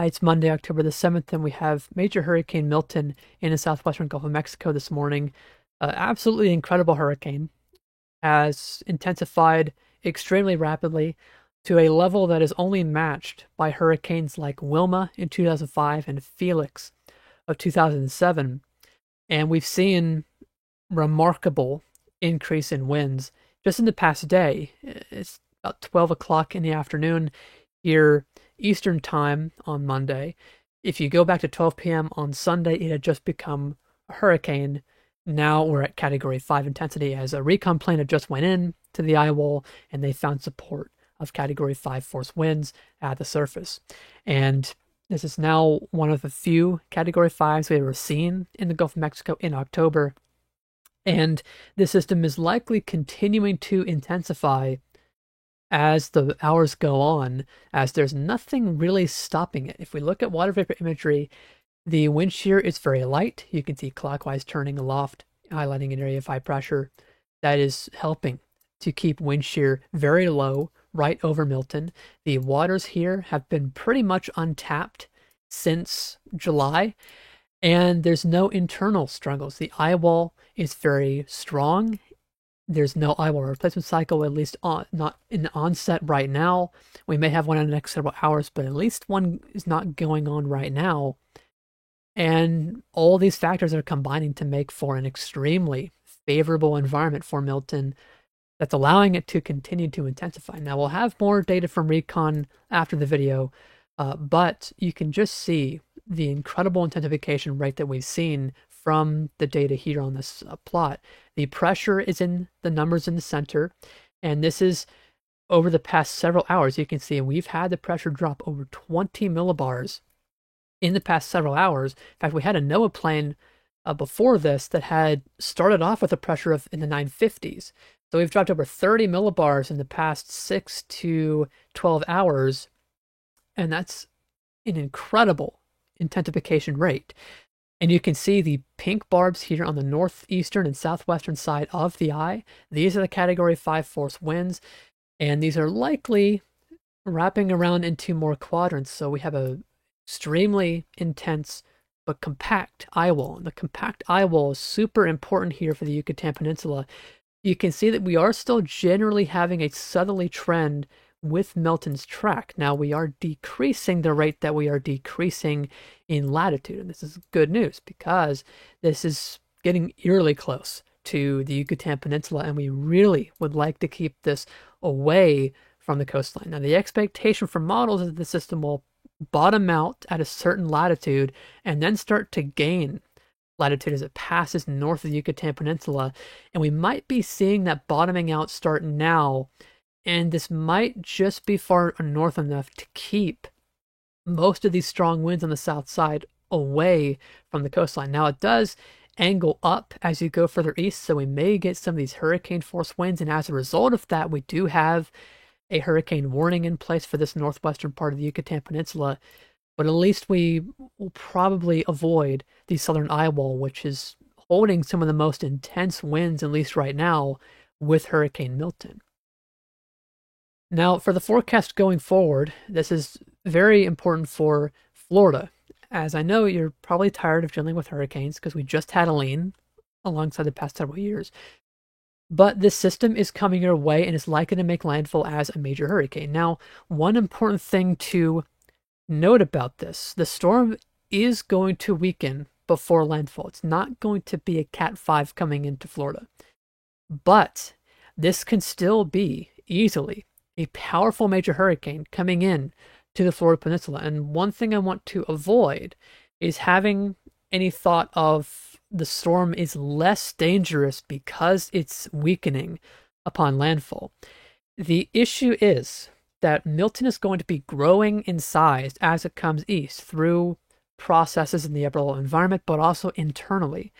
It's Monday, October the 7th, and we have Major Hurricane Milton in the southwestern Gulf of Mexico this morning. Absolutely incredible hurricane. Has intensified extremely rapidly to a level that is only matched by hurricanes like Wilma in 2005 and Felix of 2007. And we've seen remarkable increase in winds just in the past day. It's about 12 o'clock in the afternoon here Eastern time on Monday. If you go back to 12 p.m. on Sunday, it had just become a hurricane. Now we're at Category 5 intensity as a recon plane had just went in to the eye wall and they found support of Category 5 force winds at the surface. And this is now one of the few Category 5s we ever seen in the Gulf of Mexico in October. And this system is likely continuing to intensify as the hours go on, as there's nothing really stopping it. If we look at water vapor imagery, the wind shear is very light. You can see clockwise turning aloft, highlighting an area of high pressure. That is helping to keep wind shear very low right over Milton. The waters here have been pretty much untapped since July, and there's no internal struggles. The eye wall is very strong. There's no eye wall replacement cycle, at least not in the onset right now. We may have one in the next several hours, but at least one is not going on right now. And all these factors are combining to make for an extremely favorable environment for Milton that's allowing it to continue to intensify. Now, we'll have more data from Recon after the video, but you can just see the incredible intensification rate that we've seen from the data here on this plot. The pressure is in the numbers in the center, and this is over the past several hours. You can see we've had the pressure drop over 20 millibars in the past several hours. In fact, we had a NOAA plane before this that had started off with a pressure of in the 950s. So we've dropped over 30 millibars in the past 6 to 12 hours, and that's an incredible intensification rate. And you can see the pink barbs here on the northeastern and southwestern side of the eye. These are the Category 5 force winds, and these are likely wrapping around into more quadrants. So we have a extremely intense but compact eye wall. And the compact eye wall is super important here for the Yucatan Peninsula. You can see that we are still generally having a southerly trend with Milton's track. Now we are decreasing the rate that we are decreasing in latitude, and this is good news because this is getting eerily close to the Yucatan Peninsula, and we really would like to keep this away from the coastline. Now the expectation for models is that the system will bottom out at a certain latitude and then start to gain latitude as it passes north of the Yucatan Peninsula, and we might be seeing that bottoming out start now. And this might just be far north enough to keep most of these strong winds on the south side away from the coastline. Now, it does angle up as you go further east, so we may get some of these hurricane force winds. And as a result of that, we do have a hurricane warning in place for this northwestern part of the Yucatan Peninsula. But at least we will probably avoid the southern eye wall, which is holding some of the most intense winds, at least right now, with Hurricane Milton. Now, for the forecast going forward, this is very important for Florida, as I know you're probably tired of dealing with hurricanes because we just had Helene alongside the past several years. But this system is coming your way and is likely to make landfall as a major hurricane. Now, one important thing to note about this, the storm is going to weaken before landfall. It's not going to be a Cat 5 coming into Florida. But this can still be easily a powerful major hurricane coming in to the Florida Peninsula. And one thing I want to avoid is having any thought of the storm is less dangerous because it's weakening upon landfall. The issue is that Milton is going to be growing in size as it comes east through processes in the upper level environment, but also internally.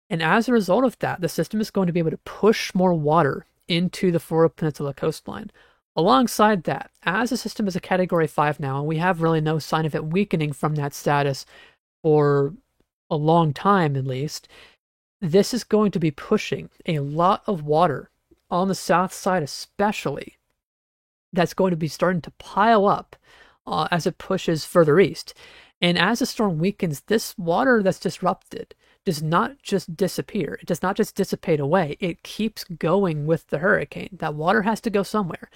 And as a result of that, the system is going to be able to push more water into the Florida Peninsula coastline. Alongside that, as the system is a Category 5 now, and we have really no sign of it weakening from that status for a long time at least, this is going to be pushing a lot of water on the south side especially, that's going to be starting to pile up as it pushes further east. And as the storm weakens, this water that's disrupted does not just disappear. It does not just dissipate away. It keeps going with the hurricane. That water has to go somewhere.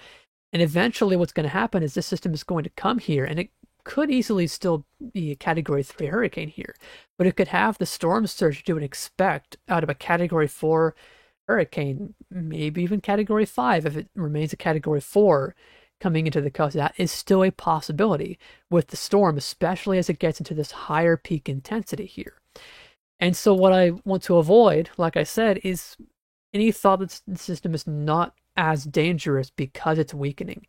And eventually what's going to happen is this system is going to come here, and it could easily still be a Category 3 hurricane here, but it could have the storm surge you would expect out of a Category 4 hurricane, maybe even Category 5 if it remains a Category 4 coming into the coast. That is still a possibility with the storm, especially as it gets into this higher peak intensity here. And so what I want to avoid, like I said, is any thought that the system is not as dangerous because it's weakening.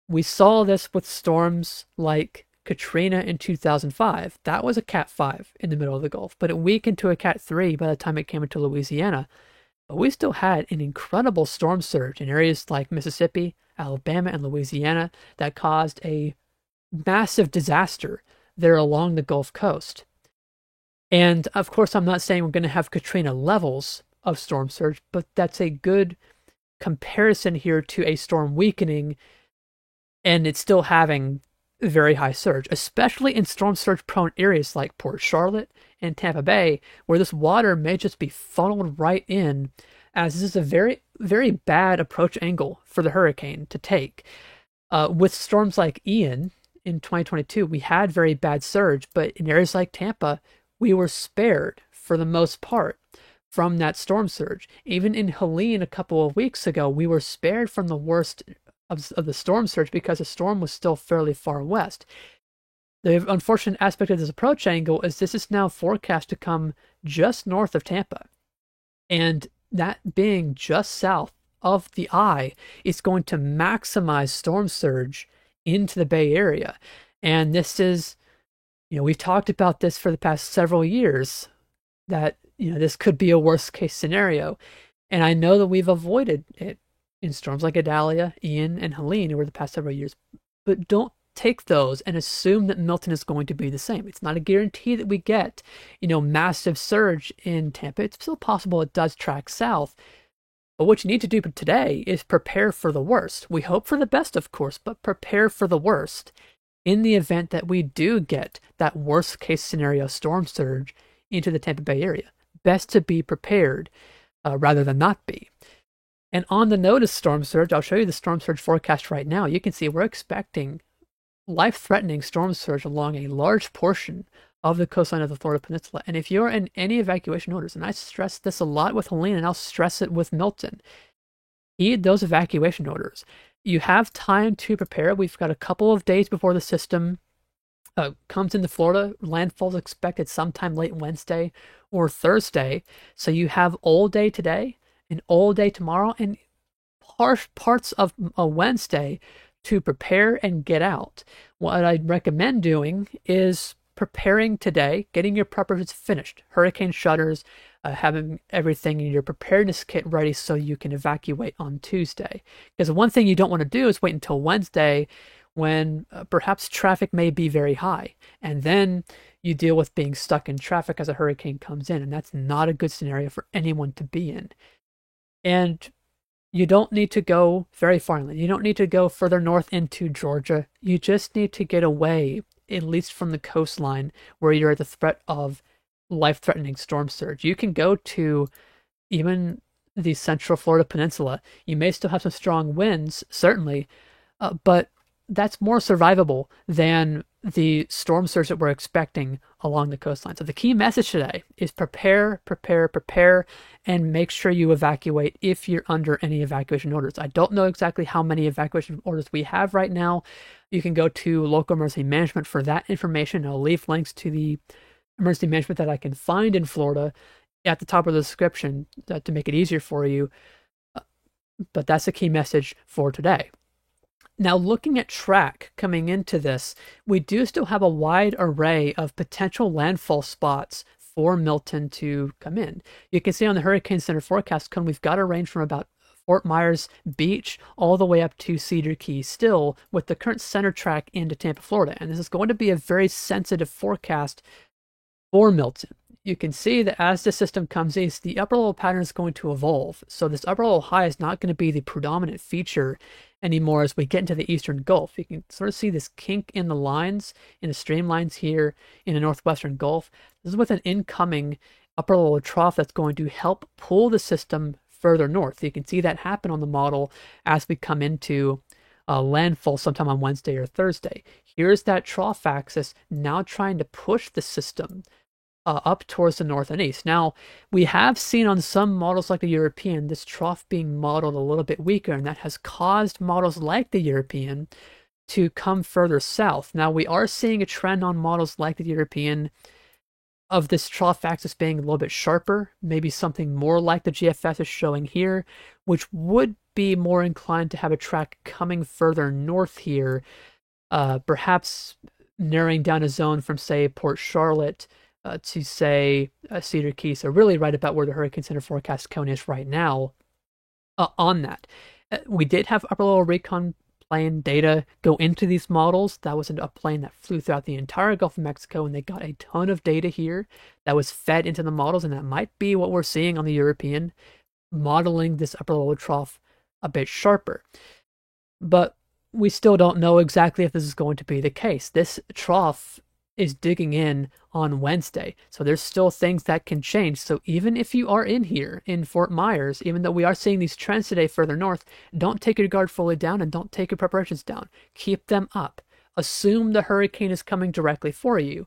We saw this with storms like Katrina in 2005. That was a Cat 5 in the middle of the Gulf, but it weakened to a Cat 3 by the time it came into Louisiana. But we still had an incredible storm surge in areas like Mississippi, Alabama, and Louisiana that caused a massive disaster there along the Gulf Coast. And of course, I'm not saying we're going to have Katrina levels of storm surge, but that's a good comparison here to a storm weakening, and it's still having very high surge, especially in storm surge prone areas like Port Charlotte and Tampa Bay, where this water may just be funneled right in, as this is a very, very bad approach angle for the hurricane to take. With storms like Ian in 2022, we had very bad surge, but in areas like Tampa, we were spared for the most part from that storm surge. Even in Helene a couple of weeks ago, we were spared from the worst of the storm surge because the storm was still fairly far west. The unfortunate aspect of this approach angle is this is now forecast to come just north of Tampa. And that being just south of the eye is going to maximize storm surge into the Bay Area. And this is, we've talked about this for the past several years, that, this could be a worst case scenario. And I know that we've avoided it in storms like Idalia, Ian, and Helene over the past several years. But don't take those and assume that Milton is going to be the same. It's not a guarantee that we get, massive surge in Tampa. It's still possible it does track south. But what you need to do today is prepare for the worst. We hope for the best, of course, but prepare for the worst in the event that we do get that worst case scenario storm surge into the Tampa Bay area. Best to be prepared rather than not be. And on the note of storm surge, I'll show you the storm surge forecast right now. You can see we're expecting life-threatening storm surge along a large portion of the coastline of the Florida Peninsula. And if you're in any evacuation orders, and I stress this a lot with Helene, and I'll stress it with Milton, heed those evacuation orders. You have time to prepare. We've got a couple of days before the system comes into Florida. Landfall is expected sometime late Wednesday or Thursday. So you have all day today and all day tomorrow and parts of a Wednesday to prepare and get out. What I'd recommend doing is preparing today, getting your preparations finished, hurricane shutters, having everything in your preparedness kit ready so you can evacuate on Tuesday. Because one thing you don't want to do is wait until Wednesday when perhaps traffic may be very high, and then you deal with being stuck in traffic as a hurricane comes in, and that's not a good scenario for anyone to be in. And you don't need to go very far inland. You don't need to go further north into Georgia. You just need to get away, at least from the coastline, where you're at the threat of life-threatening storm surge. You can go to even the central Florida Peninsula. You may still have some strong winds, certainly, but that's more survivable than the storm surge that we're expecting along the coastline. So the key message today is prepare, prepare, prepare, and make sure you evacuate if you're under any evacuation orders. I don't know exactly how many evacuation orders we have right now. You can go to local emergency management for that information. I'll leave links to the emergency management that I can find in Florida at the top of the description to make it easier for you. But that's the key message for today. Now, looking at track coming into this, we do still have a wide array of potential landfall spots for Milton to come in. You can see on the Hurricane Center forecast we've got a range from about Fort Myers Beach all the way up to Cedar Key still, with the current center track into Tampa, Florida. And this is going to be a very sensitive forecast for Milton. you can see that as the system comes east, the upper level pattern is going to evolve. So this upper level high is not going to be the predominant feature anymore as we get into the eastern Gulf. You can sort of see this kink in the lines, in the streamlines here in the northwestern Gulf. This is with an incoming upper level trough that's going to help pull the system further north. You can see that happen on the model as we come into landfall sometime on Wednesday or Thursday. Here's that trough axis now trying to push the system up towards the north and east. Now, we have seen on some models like the European, this trough being modeled a little bit weaker, and that has caused models like the European to come further south. Now, we are seeing a trend on models like the European of this trough axis being a little bit sharper, maybe something more like the GFS is showing here, which would be more inclined to have a track coming further north here, perhaps narrowing down a zone from, say, Port Charlotte to, say, Cedar Key. So really right about where the Hurricane Center forecast cone is right now on that. We did have upper level recon plane data go into these models. That was a plane that flew throughout the entire Gulf of Mexico, and they got a ton of data here that was fed into the models, and that might be what we're seeing on the European, modeling this upper level trough a bit sharper. But we still don't know exactly if this is going to be the case. This trough is digging in on Wednesday, so there's still things that can change. So even if you are in here in Fort Myers, even though we are seeing these trends today further north, don't take your guard fully down and don't take your preparations down. Keep them up. Assume the hurricane is coming directly for you,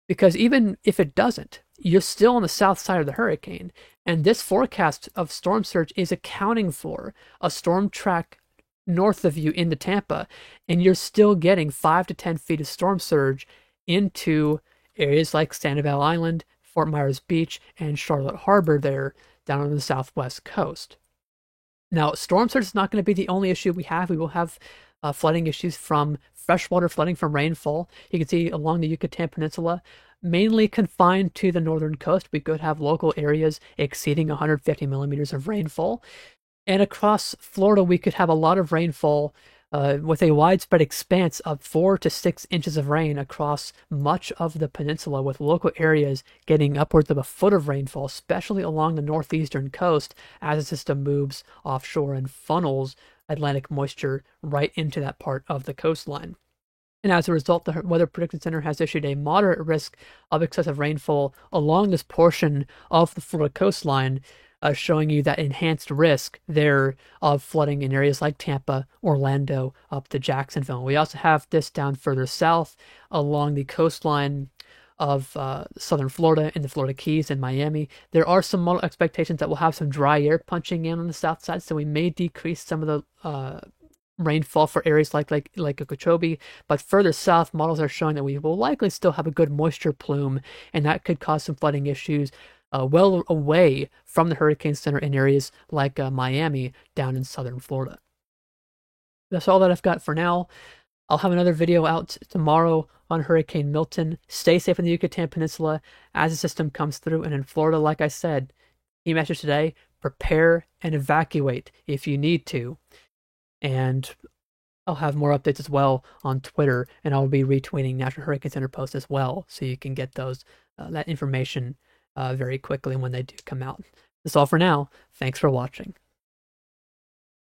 because even if it doesn't, you're still on the south side of the hurricane, and this forecast of storm surge is accounting for a storm track north of you into Tampa, and you're still getting 5 to 10 feet of storm surge into areas like Sanibel Island, Fort Myers Beach, and Charlotte Harbor there down on the southwest coast. Now, storm surge is not going to be the only issue we have. We will have flooding issues from freshwater flooding from rainfall. You can see along the Yucatan Peninsula, mainly confined to the northern coast. We could have local areas exceeding 150 millimeters of rainfall. And across Florida, we could have a lot of rainfall with a widespread expanse of 4 to 6 inches of rain across much of the peninsula, with local areas getting upwards of a foot of rainfall, especially along the northeastern coast as the system moves offshore and funnels Atlantic moisture right into that part of the coastline. And as a result, the Weather Prediction Center has issued a moderate risk of excessive rainfall along this portion of the Florida coastline, showing you that enhanced risk there of flooding in areas like Tampa, Orlando, up to Jacksonville. We also have this down further south along the coastline of southern Florida in the Florida Keys and Miami. There are some model expectations that we'll have some dry air punching in on the south side, so we may decrease some of the rainfall for areas like Okeechobee, but further south, models are showing that we will likely still have a good moisture plume, and that could cause some flooding issues well away from the Hurricane Center in areas like Miami down in southern Florida. That's all that I've got for now. I'll have another video out tomorrow on Hurricane Milton. Stay safe in the Yucatan Peninsula as the system comes through, and in Florida, like I said, key message today, prepare and evacuate if you need to. And I'll have more updates as well on Twitter, and I'll be retweeting National Hurricane Center posts as well, so you can get those that information very quickly when they do come out. That's all for now. Thanks for watching.